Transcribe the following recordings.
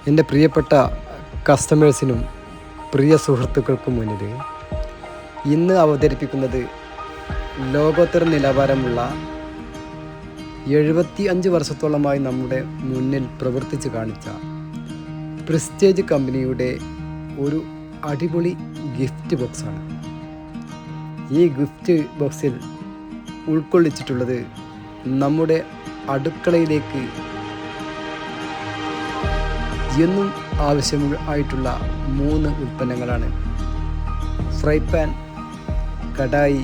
എൻ്റെ പ്രിയപ്പെട്ട കസ്റ്റമേഴ്സിനും പ്രിയ സുഹൃത്തുക്കൾക്കും മുന്നിൽ ഇന്ന് അവതരിപ്പിക്കുന്നത് ലോകോത്തര നിലവാരമുള്ള 75 വർഷത്തോളമായി നമ്മുടെ മുന്നിൽ പ്രവർത്തിച്ച് കാണിച്ച പ്രസ്റ്റേജ് കമ്പനിയുടെ ഒരു അടിപൊളി ഗിഫ്റ്റ് ബോക്സാണ്. ഈ ഗിഫ്റ്റ് ബോക്സിൽ ഉൾക്കൊള്ളിച്ചിട്ടുള്ളത് നമ്മുടെ അടുക്കളയിലേക്ക് എന്നും ആവശ്യമായിട്ടുള്ള 3 ഉൽപ്പന്നങ്ങളാണ്. Fry pan, kadai,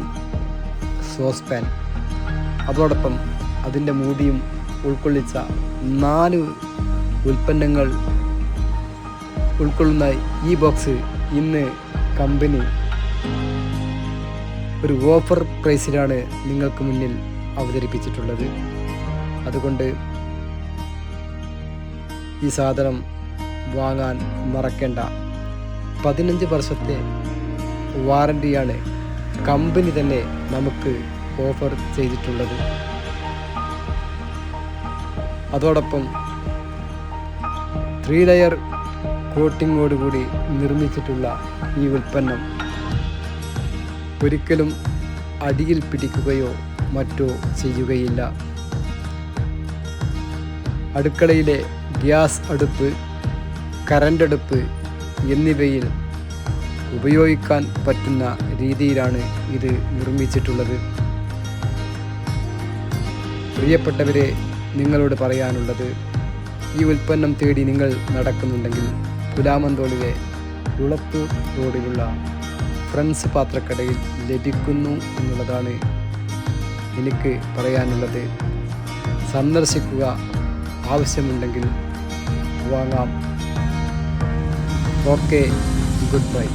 sauce pan, അതോടൊപ്പം അതിൻ്റെ മൂടിയും ഉൾക്കൊള്ളിച്ച 4 ഉൽപ്പന്നങ്ങൾ ഉൾക്കൊള്ളുന്ന ഈ ബോക്സ് ഇന്ന് കമ്പനി ഒരു ഓഫർ പ്രൈസിലാണ് നിങ്ങൾക്ക് മുന്നിൽ അവതരിപ്പിച്ചിട്ടുള്ളത്. അതുകൊണ്ട് ഈ സാധനം വാങ്ങാൻ മറക്കേണ്ട. 15 വർഷത്തെ വാറണ്ടിയാണ് കമ്പനി തന്നെ നമുക്ക് ഓഫർ ചെയ്തിട്ടുള്ളത്. അതോടൊപ്പം 3 ലെയർ കോട്ടിങ്ങോടുകൂടി നിർമ്മിച്ചിട്ടുള്ള ഈ ഉൽപ്പന്നം ഒരിക്കലും അടിയിൽ പിടിക്കുകയോ മറ്റോ ചെയ്യുകയില്ല. അടുക്കളയിലെ ഗ്യാസ് അടുപ്പ്, കറണ്ട് അടുപ്പ് എന്നിവയിൽ ഉപയോഗിക്കാൻ പറ്റുന്ന രീതിയിലാണ് ഇത് നിർമ്മിച്ചിട്ടുള്ളത്. പ്രിയപ്പെട്ടവരെ, നിങ്ങളോട് പറയാനുള്ളത്, ഈ ഉൽപ്പന്നം തേടി നിങ്ങൾ നടക്കുന്നുണ്ടെങ്കിൽ പുലാമന്തോളിലെ കുളത്തൂർ റോഡിലുള്ള ഫ്രണ്ട്സ് പാത്രക്കടയിൽ ലഭിക്കുന്നു എന്നുള്ളതാണ് എനിക്ക് പറയാനുള്ളത്. സന്ദർശിക്കുക, ആവശ്യമുണ്ടെങ്കിൽ വാങ്ങാം. Okay, good bye.